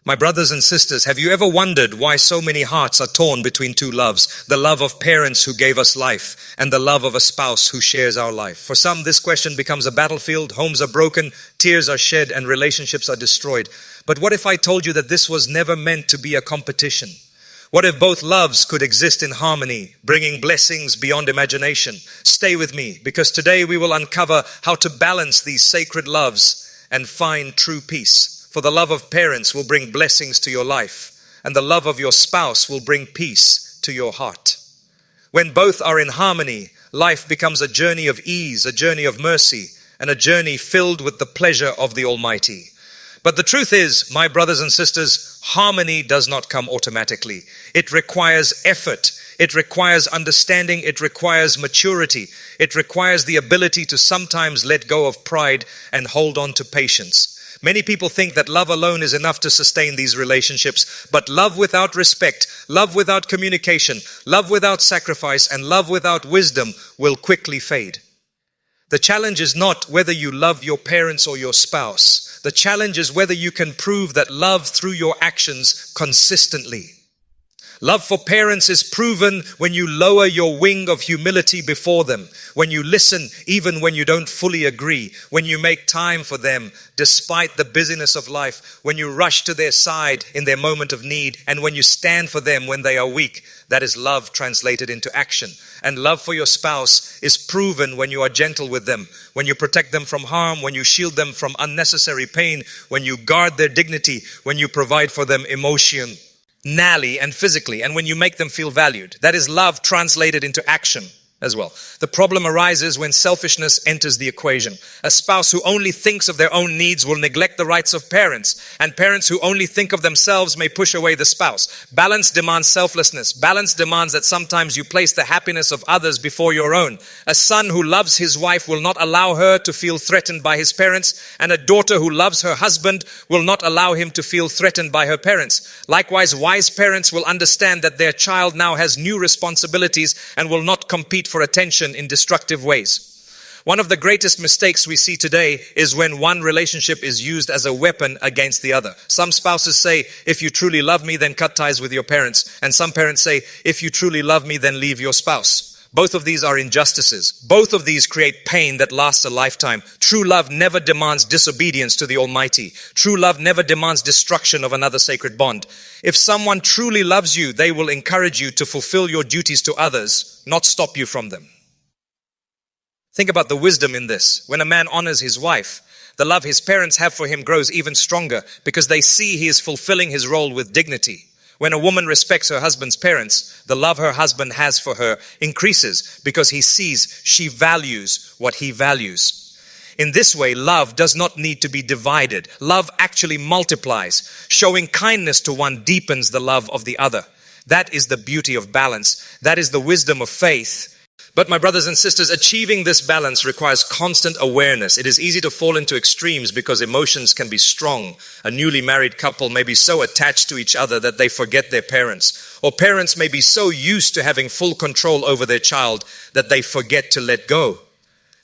My brothers and sisters, have you ever wondered why so many hearts are torn between two loves? The love of parents who gave us life and the love of a spouse who shares our life. For some, this question becomes a battlefield. Homes are broken, tears are shed, and relationships are destroyed. But what if I told you that this was never meant to be a competition? What if both loves could exist in harmony, bringing blessings beyond imagination? Stay with me, because today we will uncover how to balance these sacred loves and find true peace. For the love of parents will bring blessings to your life, and the love of your spouse will bring peace to your heart. When both are in harmony, life becomes a journey of ease, a journey of mercy, and a journey filled with the pleasure of the Almighty. But the truth is, my brothers and sisters, harmony does not come automatically. It requires effort. It requires understanding. It requires maturity. It requires the ability to sometimes let go of pride and hold on to patience. Many people think that love alone is enough to sustain these relationships, but love without respect, love without communication, love without sacrifice, and love without wisdom will quickly fade. The challenge is not whether you love your parents or your spouse. The challenge is whether you can prove that love through your actions consistently. Love for parents is proven when you lower your wing of humility before them, when you listen even when you don't fully agree, when you make time for them despite the busyness of life, when you rush to their side in their moment of need, and when you stand for them when they are weak. That is love translated into action. And love for your spouse is proven when you are gentle with them, when you protect them from harm, when you shield them from unnecessary pain, when you guard their dignity, when you provide for them emotionally and physically, and when you make them feel valued. That is love translated into action as well. The problem arises when selfishness enters the equation. A spouse who only thinks of their own needs will neglect the rights of parents, and parents who only think of themselves may push away the spouse. Balance demands selflessness. Balance demands that sometimes you place the happiness of others before your own. A son who loves his wife will not allow her to feel threatened by his parents, and a daughter who loves her husband will not allow him to feel threatened by her parents. Likewise, wise parents will understand that their child now has new responsibilities and will not compete for attention in destructive ways. One of the greatest mistakes we see today is when one relationship is used as a weapon against the other. Some spouses say, if you truly love me, then cut ties with your parents. And some parents say, if you truly love me, then leave your spouse. Both of these are injustices. Both of these create pain that lasts a lifetime. True love never demands disobedience to the Almighty. True love never demands destruction of another sacred bond. If someone truly loves you, they will encourage you to fulfill your duties to others, not stop you from them. Think about the wisdom in this. When a man honors his wife, the love his parents have for him grows even stronger because they see he is fulfilling his role with dignity. When a woman respects her husband's parents, the love her husband has for her increases because he sees she values what he values. In this way, love does not need to be divided. Love actually multiplies. Showing kindness to one deepens the love of the other. That is the beauty of balance. That is the wisdom of faith. But my brothers and sisters, achieving this balance requires constant awareness. It is easy to fall into extremes because emotions can be strong. A newly married couple may be so attached to each other that they forget their parents. Or parents may be so used to having full control over their child that they forget to let go.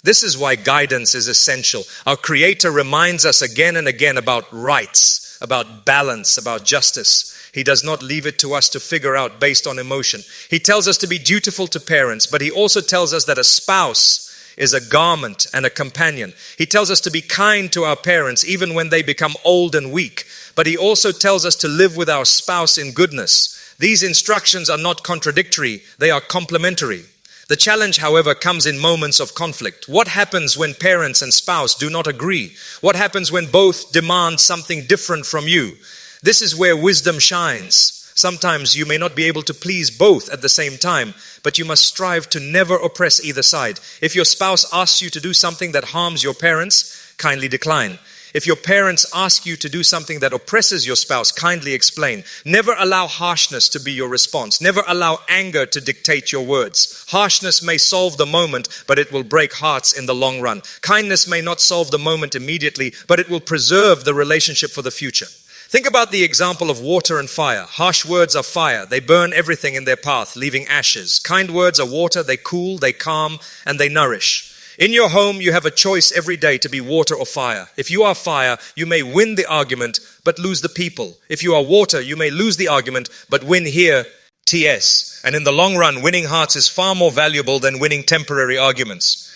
This is why guidance is essential. Our Creator reminds us again and again about rights, about balance, about justice. He does not leave it to us to figure out based on emotion. He tells us to be dutiful to parents, but he also tells us that a spouse is a garment and a companion. He tells us to be kind to our parents even when they become old and weak, but he also tells us to live with our spouse in goodness. These instructions are not contradictory, they are complementary. The challenge, however, comes in moments of conflict. What happens when parents and spouse do not agree? What happens when both demand something different from you? This is where wisdom shines. Sometimes you may not be able to please both at the same time, but you must strive to never oppress either side. If your spouse asks you to do something that harms your parents, kindly decline. If your parents ask you to do something that oppresses your spouse, kindly explain. Never allow harshness to be your response. Never allow anger to dictate your words. Harshness may solve the moment, but it will break hearts in the long run. Kindness may not solve the moment immediately, but it will preserve the relationship for the future. Think about the example of water and fire. Harsh words are fire. They burn everything in their path, leaving ashes. Kind words are water. They cool, they calm, and they nourish. In your home, you have a choice every day to be water or fire. If you are fire, you may win the argument, but lose the people. If you are water, you may lose the argument, but win here, TS. And in the long run, winning hearts is far more valuable than winning temporary arguments.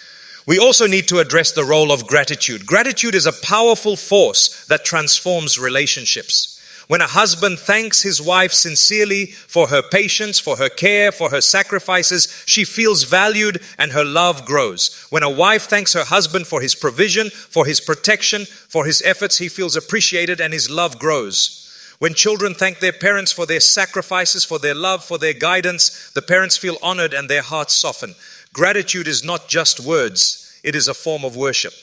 We also need to address the role of gratitude. Gratitude is a powerful force that transforms relationships. When a husband thanks his wife sincerely for her patience, for her care, for her sacrifices, she feels valued and her love grows. When a wife thanks her husband for his provision, for his protection, for his efforts, he feels appreciated and his love grows. When children thank their parents for their sacrifices, for their love, for their guidance, the parents feel honored and their hearts soften. Gratitude is not just words, it is a form of worship.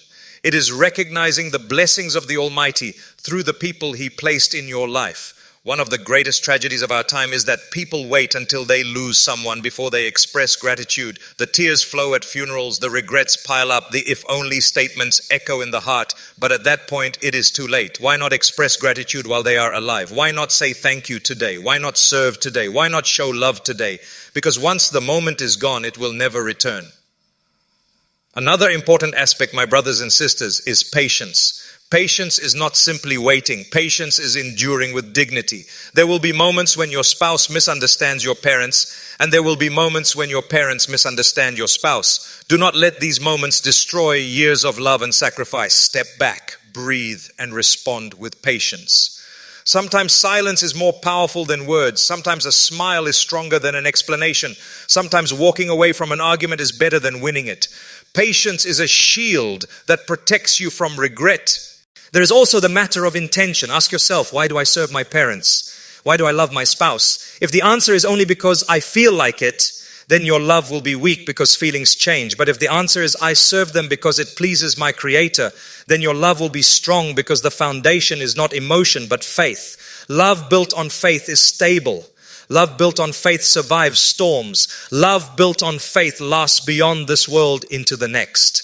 It is recognizing the blessings of the Almighty through the people He placed in your life. One of the greatest tragedies of our time is that people wait until they lose someone before they express gratitude. The tears flow at funerals, the regrets pile up, the if only statements echo in the heart. But at that point, it is too late. Why not express gratitude while they are alive? Why not say thank you today? Why not serve today? Why not show love today? Because once the moment is gone, it will never return. Another important aspect, my brothers and sisters, is patience. Patience is not simply waiting. Patience is enduring with dignity. There will be moments when your spouse misunderstands your parents, and there will be moments when your parents misunderstand your spouse. Do not let these moments destroy years of love and sacrifice. Step back, breathe, and respond with patience. Sometimes silence is more powerful than words. Sometimes a smile is stronger than an explanation. Sometimes walking away from an argument is better than winning it. Patience is a shield that protects you from regret. There is also the matter of intention. Ask yourself, why do I serve my parents? Why do I love my spouse? If the answer is only because I feel like it, then your love will be weak because feelings change. But if the answer is I serve them because it pleases my Creator, then your love will be strong because the foundation is not emotion but faith. Love built on faith is stable. Love built on faith survives storms. Love built on faith lasts beyond this world into the next.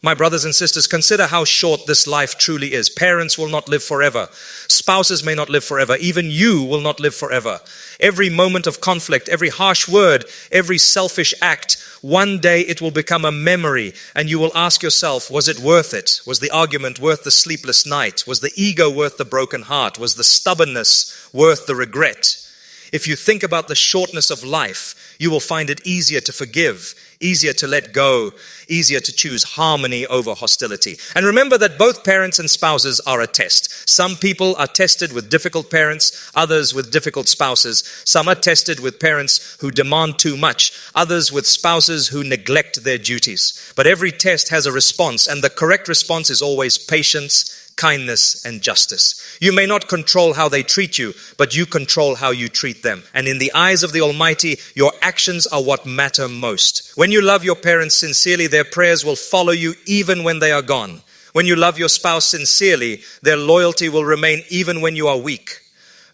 My brothers and sisters, consider how short this life truly is. Parents will not live forever. Spouses may not live forever. Even you will not live forever. Every moment of conflict, every harsh word, every selfish act, one day it will become a memory and you will ask yourself, was it worth it? Was the argument worth the sleepless night? Was the ego worth the broken heart? Was the stubbornness worth the regret? If you think about the shortness of life, you will find it easier to forgive, easier to let go, easier to choose harmony over hostility. And remember that both parents and spouses are a test. Some people are tested with difficult parents, others with difficult spouses. Some are tested with parents who demand too much, others with spouses who neglect their duties. But every test has a response, and the correct response is always patience, kindness, and justice. You may not control how they treat you, but you control how you treat them. And in the eyes of the Almighty, your actions are what matter most. When you love your parents sincerely, their prayers will follow you even when they are gone. When you love your spouse sincerely, their loyalty will remain even when you are weak.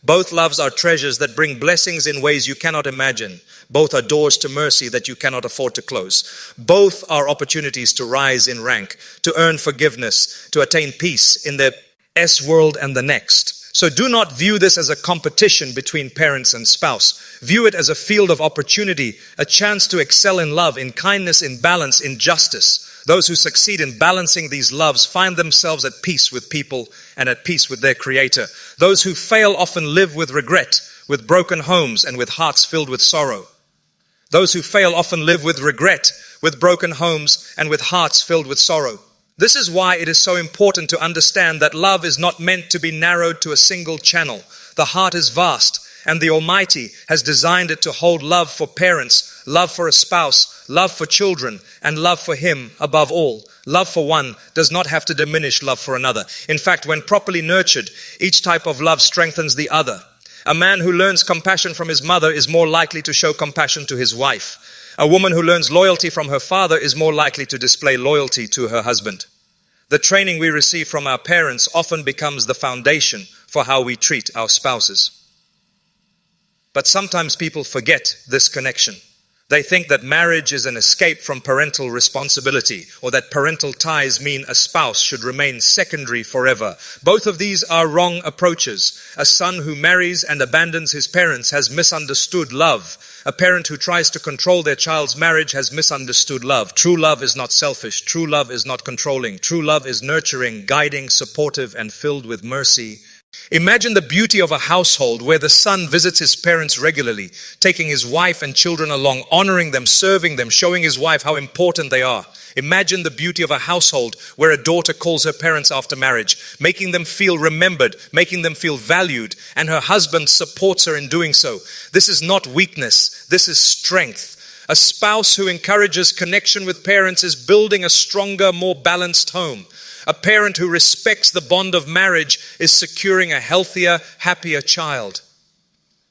Both loves are treasures that bring blessings in ways you cannot imagine. Both are doors to mercy that you cannot afford to close. Both are opportunities to rise in rank, to earn forgiveness, to attain peace in the S world and the next. So do not view this as a competition between parents and spouse. View it as a field of opportunity, a chance to excel in love, in kindness, in balance, in justice. Those who succeed in balancing these loves find themselves at peace with people and at peace with their Creator. Those who fail often live with regret, with broken homes and with hearts filled with sorrow. Those who fail often live with regret, with broken homes and with hearts filled with sorrow. This is why it is so important to understand that love is not meant to be narrowed to a single channel. The heart is vast, and the Almighty has designed it to hold love for parents, love for a spouse, love for children, and love for Him above all. Love for one does not have to diminish love for another. In fact, when properly nurtured, each type of love strengthens the other. A man who learns compassion from his mother is more likely to show compassion to his wife. A woman who learns loyalty from her father is more likely to display loyalty to her husband. The training we receive from our parents often becomes the foundation for how we treat our spouses. But sometimes people forget this connection. They think that marriage is an escape from parental responsibility, or that parental ties mean a spouse should remain secondary forever. Both of these are wrong approaches. A son who marries and abandons his parents has misunderstood love. A parent who tries to control their child's marriage has misunderstood love. True love is not selfish. True love is not controlling. True love is nurturing, guiding, supportive, and filled with mercy. Imagine the beauty of a household where the son visits his parents regularly, taking his wife and children along, honoring them, serving them, showing his wife how important they are. Imagine the beauty of a household where a daughter calls her parents after marriage, making them feel remembered, making them feel valued, and her husband supports her in doing so. This is not weakness, this is strength. A spouse who encourages connection with parents is building a stronger, more balanced home. A parent who respects the bond of marriage is securing a healthier, happier child.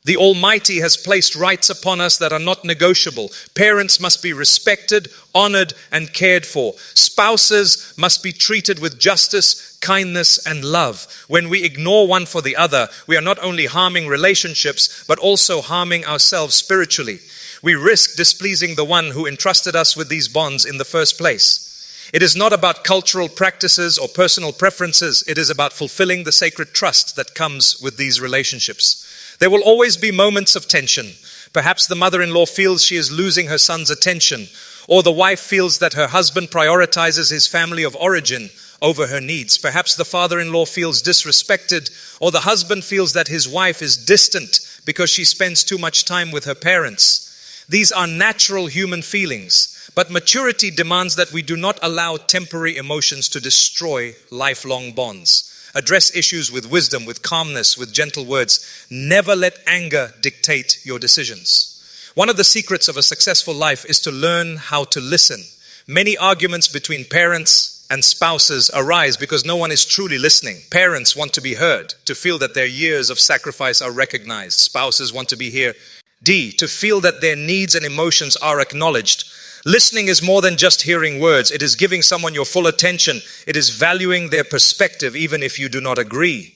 The Almighty has placed rights upon us that are not negotiable. Parents must be respected, honored, and cared for. Spouses must be treated with justice, kindness, and love. When we ignore one for the other, we are not only harming relationships, but also harming ourselves spiritually. We risk displeasing the one who entrusted us with these bonds in the first place. It is not about cultural practices or personal preferences. It is about fulfilling the sacred trust that comes with these relationships. There will always be moments of tension. Perhaps the mother-in-law feels she is losing her son's attention, or the wife feels that her husband prioritizes his family of origin over her needs. Perhaps the father-in-law feels disrespected, or the husband feels that his wife is distant because she spends too much time with her parents. These are natural human feelings. But maturity demands that we do not allow temporary emotions to destroy lifelong bonds. Address issues with wisdom, with calmness, with gentle words. Never let anger dictate your decisions. One of the secrets of a successful life is to learn how to listen. Many arguments between parents and spouses arise because no one is truly listening. Parents want to be heard, to feel that their years of sacrifice are recognized. Spouses want to be here. D, to feel that their needs and emotions are acknowledged. Listening is more than just hearing words. It is giving someone your full attention. It is valuing their perspective even if you do not agree.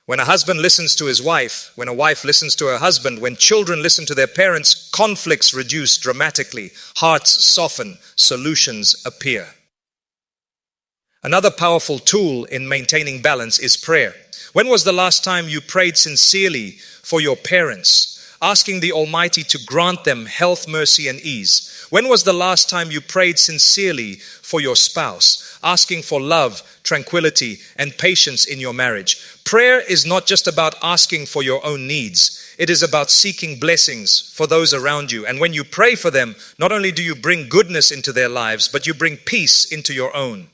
When a husband listens to his wife, when a wife listens to her husband, when children listen to their parents, conflicts reduce dramatically. Hearts soften. Solutions appear. Another powerful tool in maintaining balance is prayer. When was the last time you prayed sincerely for your parents, asking the Almighty to grant them health, mercy, and ease? When was the last time you prayed sincerely for your spouse, asking for love, tranquility, and patience in your marriage? Prayer is not just about asking for your own needs. It is about seeking blessings for those around you. And when you pray for them, not only do you bring goodness into their lives, but you bring peace into your own.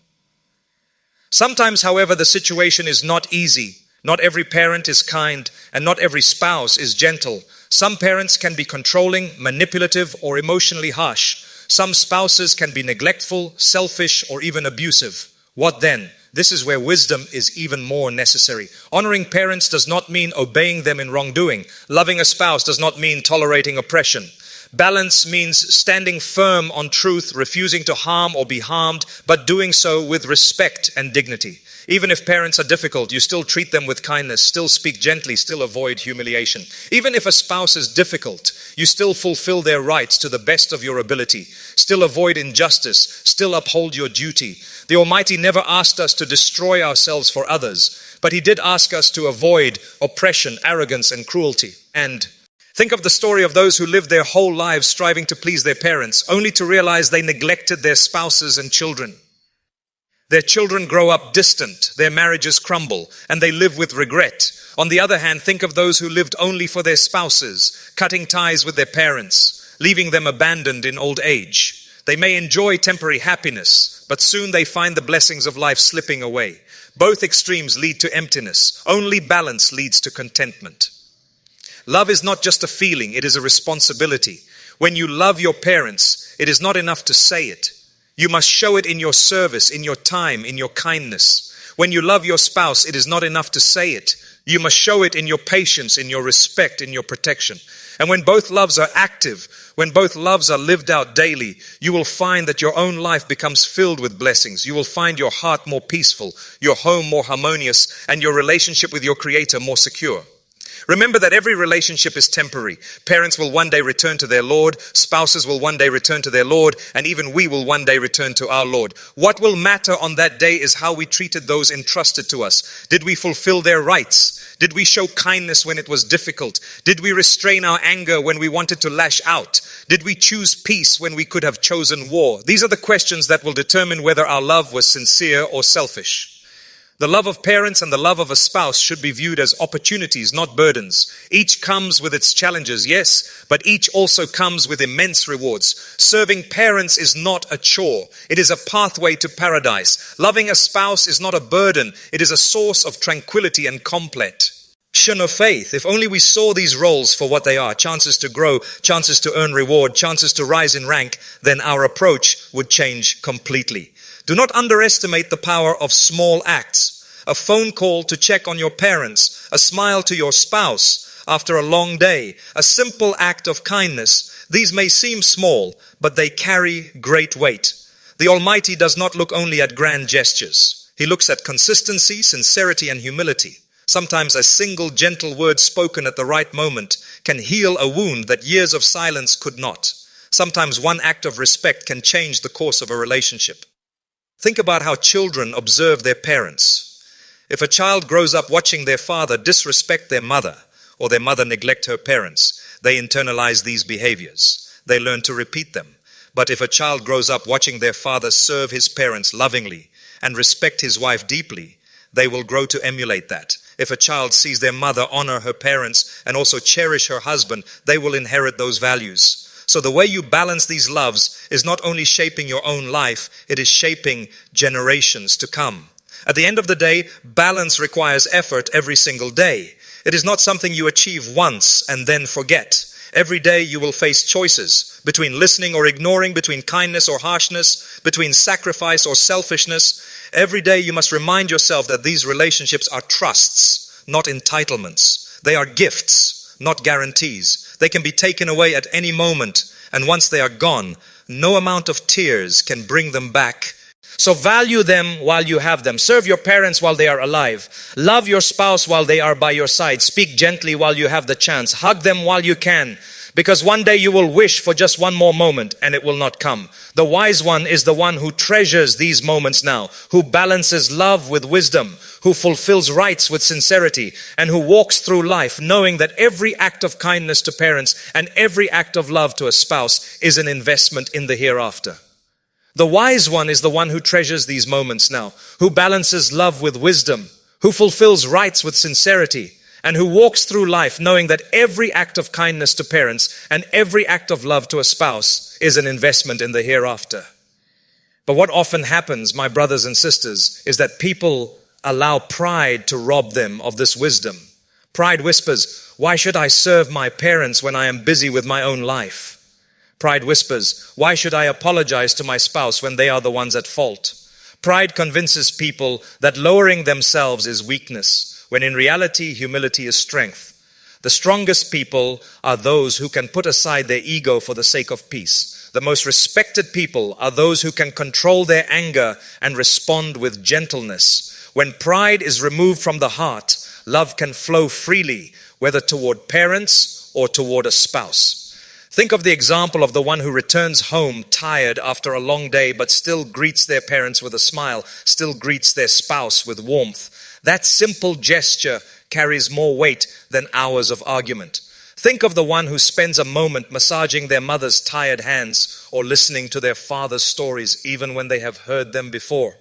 Sometimes, however, the situation is not easy. Not every parent is kind, and not every spouse is gentle. Some parents can be controlling, manipulative, or emotionally harsh. Some spouses can be neglectful, selfish, or even abusive. What then? This is where wisdom is even more necessary. Honoring parents does not mean obeying them in wrongdoing. Loving a spouse does not mean tolerating oppression. Balance means standing firm on truth, refusing to harm or be harmed, but doing so with respect and dignity. Even if parents are difficult, you still treat them with kindness, still speak gently, still avoid humiliation. Even if a spouse is difficult, you still fulfill their rights to the best of your ability, still avoid injustice, still uphold your duty. The Almighty never asked us to destroy ourselves for others, but He did ask us to avoid oppression, arrogance, and cruelty. And think of the story of those who lived their whole lives striving to please their parents, only to realize they neglected their spouses and children. Their children grow up distant, their marriages crumble, and they live with regret. On the other hand, think of those who lived only for their spouses, cutting ties with their parents, leaving them abandoned in old age. They may enjoy temporary happiness, but soon they find the blessings of life slipping away. Both extremes lead to emptiness. Only balance leads to contentment. Love is not just a feeling, it is a responsibility. When you love your parents, it is not enough to say it. You must show it in your service, in your time, in your kindness. When you love your spouse, it is not enough to say it. You must show it in your patience, in your respect, in your protection. And when both loves are active, when both loves are lived out daily, you will find that your own life becomes filled with blessings. You will find your heart more peaceful, your home more harmonious, and your relationship with your Creator more secure. Remember that every relationship is temporary. Parents will one day return to their Lord, spouses will one day return to their Lord, and even we will one day return to our Lord. What will matter on that day is how we treated those entrusted to us. Did we fulfill their rights? Did we show kindness when it was difficult? Did we restrain our anger when we wanted to lash out? Did we choose peace when we could have chosen war? These are the questions that will determine whether our love was sincere or selfish. The love of parents and the love of a spouse should be viewed as opportunities, not burdens. Each comes with its challenges, yes, but each also comes with immense rewards. Serving parents is not a chore. It is a pathway to paradise. Loving a spouse is not a burden. It is a source of tranquility and completion of faith. If only we saw these roles for what they are, chances to grow, chances to earn reward, chances to rise in rank, then our approach would change completely. Do not underestimate the power of small acts. A phone call to check on your parents, a smile to your spouse after a long day, a simple act of kindness. These may seem small, but they carry great weight. The Almighty does not look only at grand gestures. He looks at consistency, sincerity, and humility. Sometimes a single gentle word spoken at the right moment can heal a wound that years of silence could not. Sometimes one act of respect can change the course of a relationship. Think about how children observe their parents. If a child grows up watching their father disrespect their mother, or their mother neglect her parents, they internalize these behaviors. They learn to repeat them. But if a child grows up watching their father serve his parents lovingly and respect his wife deeply, they will grow to emulate that. If a child sees their mother honor her parents and also cherish her husband, they will inherit those values. So the way you balance these loves is not only shaping your own life, it is shaping generations to come. At the end of the day, balance requires effort every single day. It is not something you achieve once and then forget. Every day you will face choices between listening or ignoring, between kindness or harshness, between sacrifice or selfishness. Every day you must remind yourself that these relationships are trusts, not entitlements. They are gifts, not guarantees. They can be taken away at any moment, and once they are gone, no amount of tears can bring them back. So value them while you have them. Serve your parents while they are alive. Love your spouse while they are by your side. Speak gently while you have the chance. Hug them while you can. Because one day you will wish for just one more moment and it will not come. The wise one is the one who treasures these moments now, who balances love with wisdom, who fulfills rights with sincerity, and who walks through life knowing that every act of kindness to parents and every act of love to a spouse is an investment in the hereafter. The wise one is the one who treasures these moments now, who balances love with wisdom, who fulfills rights with sincerity, and who walks through life knowing that every act of kindness to parents and every act of love to a spouse is an investment in the hereafter. But what often happens, my brothers and sisters, is that people allow pride to rob them of this wisdom. Pride whispers, "Why should I serve my parents when I am busy with my own life?" Pride whispers, "Why should I apologize to my spouse when they are the ones at fault?" Pride convinces people that lowering themselves is weakness, when in reality, humility is strength. The strongest people are those who can put aside their ego for the sake of peace. The most respected people are those who can control their anger and respond with gentleness. When pride is removed from the heart, love can flow freely, whether toward parents or toward a spouse. Think of the example of the one who returns home tired after a long day, but still greets their parents with a smile, still greets their spouse with warmth. That simple gesture carries more weight than hours of argument. Think of the one who spends a moment massaging their mother's tired hands or listening to their father's stories even when they have heard them before.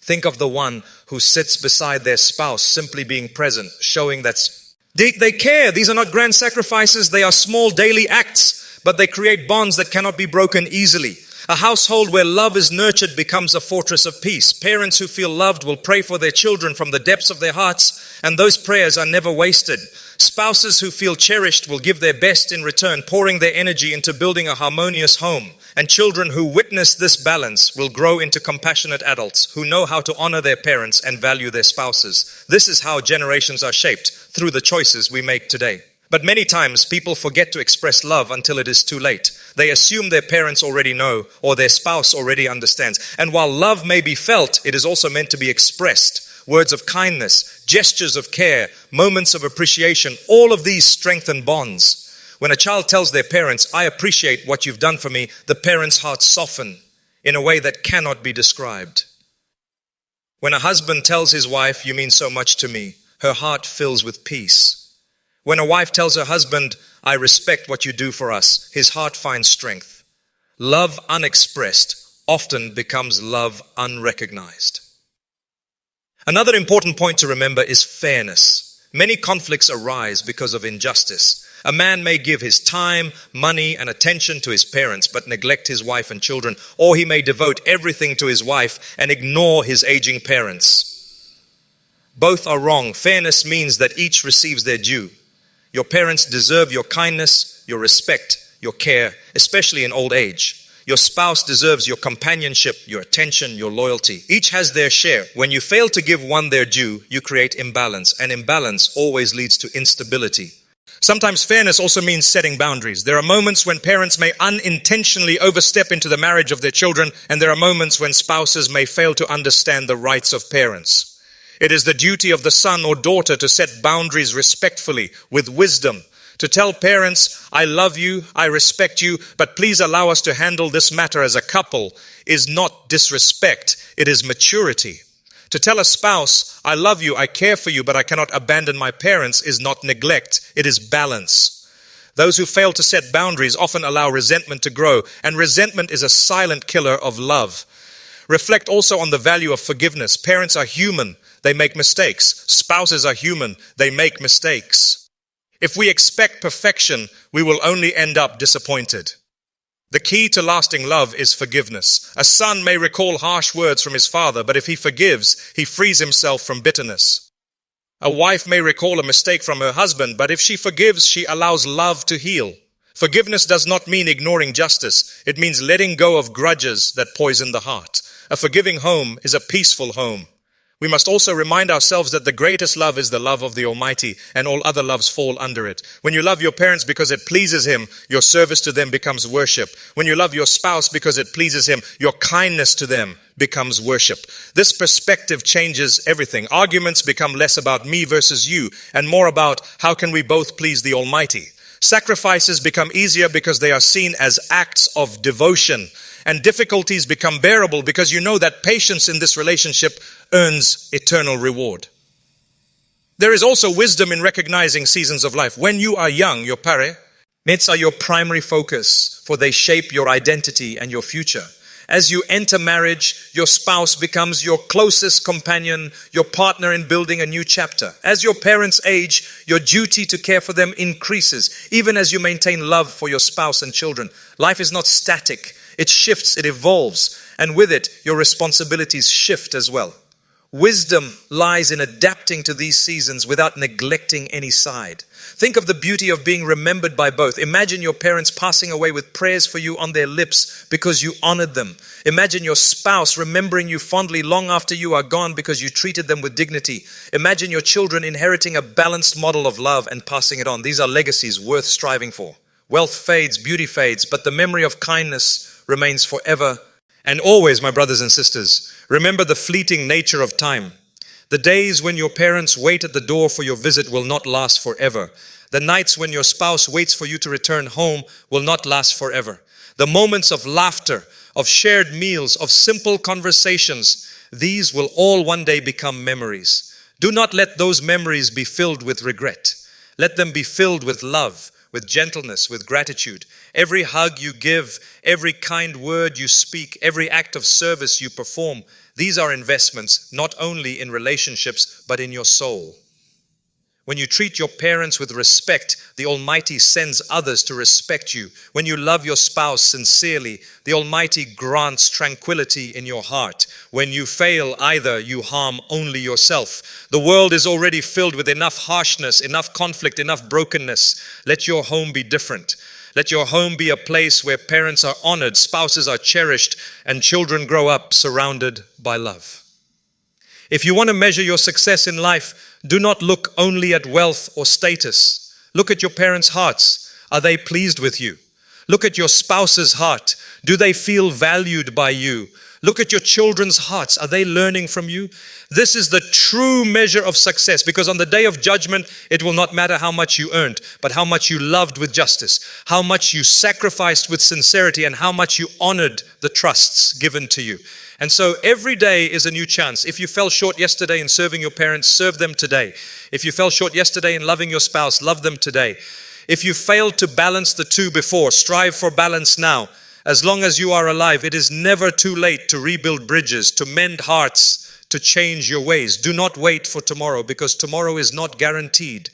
Think of the one who sits beside their spouse simply being present, showing that they care. These are not grand sacrifices, they are small daily acts, but they create bonds that cannot be broken easily. A household where love is nurtured becomes a fortress of peace. Parents who feel loved will pray for their children from the depths of their hearts, and those prayers are never wasted. Spouses who feel cherished will give their best in return, pouring their energy into building a harmonious home. And children who witness this balance will grow into compassionate adults who know how to honor their parents and value their spouses. This is how generations are shaped, through the choices we make today. But many times people forget to express love until it is too late. They assume their parents already know or their spouse already understands. And while love may be felt, it is also meant to be expressed. words of kindness, gestures of care, moments of appreciation, all of these strengthen bonds. When a child tells their parents, "I appreciate what you've done for me," the parents' hearts soften in a way that cannot be described. When a husband tells his wife, "You mean so much to me," her heart fills with peace. When a wife tells her husband, "I respect what you do for us," his heart finds strength. Love unexpressed often becomes love unrecognized. Another important point to remember is fairness. Many conflicts arise because of injustice. A man may give his time, money, and attention to his parents, but neglect his wife and children, or he may devote everything to his wife and ignore his aging parents. Both are wrong. Fairness means that each receives their due. Your parents deserve your kindness, your respect, your care, especially in old age. Your spouse deserves your companionship, your attention, your loyalty. Each has their share. When you fail to give one their due, you create imbalance, and imbalance always leads to instability. Sometimes fairness also means setting boundaries. There are moments when parents may unintentionally overstep into the marriage of their children, and there are moments when spouses may fail to understand the rights of parents. It is the duty of the son or daughter to set boundaries respectfully, with wisdom, to tell parents, "I love you, I respect you, but please allow us to handle this matter as a couple," is not disrespect, it is maturity. To tell a spouse, "I love you, I care for you, but I cannot abandon my parents," is not neglect, it is balance. Those who fail to set boundaries often allow resentment to grow, and resentment is a silent killer of love. Reflect also on the value of forgiveness. Parents are human, they make mistakes. Spouses are human, they make mistakes. If we expect perfection, we will only end up disappointed. The key to lasting love is forgiveness. A son may recall harsh words from his father, but if he forgives, he frees himself from bitterness. A wife may recall a mistake from her husband, but if she forgives, she allows love to heal. Forgiveness does not mean ignoring justice. It means letting go of grudges that poison the heart. A forgiving home is a peaceful home. We must also remind ourselves that the greatest love is the love of the Almighty, and all other loves fall under it. When you love your parents because it pleases Him, your service to them becomes worship. When you love your spouse because it pleases Him, your kindness to them becomes worship. This perspective changes everything. Arguments become less about me versus you, and more about how can we both please the Almighty. Sacrifices become easier because they are seen as acts of devotion. And difficulties become bearable because you know that patience in this relationship earns eternal reward. There is also wisdom in recognizing seasons of life. When you are young, your pare, mates are your primary focus, for they shape your identity and your future. As you enter marriage, your spouse becomes your closest companion, your partner in building a new chapter. As your parents age, your duty to care for them increases, even as you maintain love for your spouse and children. Life is not static. It shifts, it evolves, and with it, your responsibilities shift as well. Wisdom lies in adapting to these seasons without neglecting any side. Think of the beauty of being remembered by both. Imagine your parents passing away with prayers for you on their lips because you honored them. Imagine your spouse remembering you fondly long after you are gone because you treated them with dignity. Imagine your children inheriting a balanced model of love and passing it on. These are legacies worth striving for. Wealth fades, beauty fades, but the memory of kindness remains forever and always, my brothers and sisters. Remember the fleeting nature of time. The days when your parents wait at the door for your visit will not last forever. The nights when your spouse waits for you to return home will not last forever. The moments of laughter, of shared meals, of simple conversations, these will all one day become memories. Do not let those memories be filled with regret. Let them be filled with love, with gentleness, with gratitude. Every hug you give, every kind word you speak, every act of service you perform, these are investments not only in relationships, but in your soul. When you treat your parents with respect, the Almighty sends others to respect you. When you love your spouse sincerely, the Almighty grants tranquility in your heart. When you fail either, you harm only yourself. The world is already filled with enough harshness, enough conflict, enough brokenness. Let your home be different. Let your home be a place where parents are honored, spouses are cherished, and children grow up surrounded by love. If you want to measure your success in life, do not look only at wealth or status. Look at your parents' hearts. Are they pleased with you? Look at your spouse's heart. Do they feel valued by you? Look at your children's hearts. Are they learning from you? This is the true measure of success, because on the day of judgment, it will not matter how much you earned, but how much you loved with justice, how much you sacrificed with sincerity, and how much you honored the trusts given to you. And so every day is a new chance. If you fell short yesterday in serving your parents, serve them today. If you fell short yesterday in loving your spouse, love them today. If you failed to balance the two before, strive for balance now. As long as you are alive, it is never too late to rebuild bridges, to mend hearts, to change your ways. Do not wait for tomorrow, because tomorrow is not guaranteed.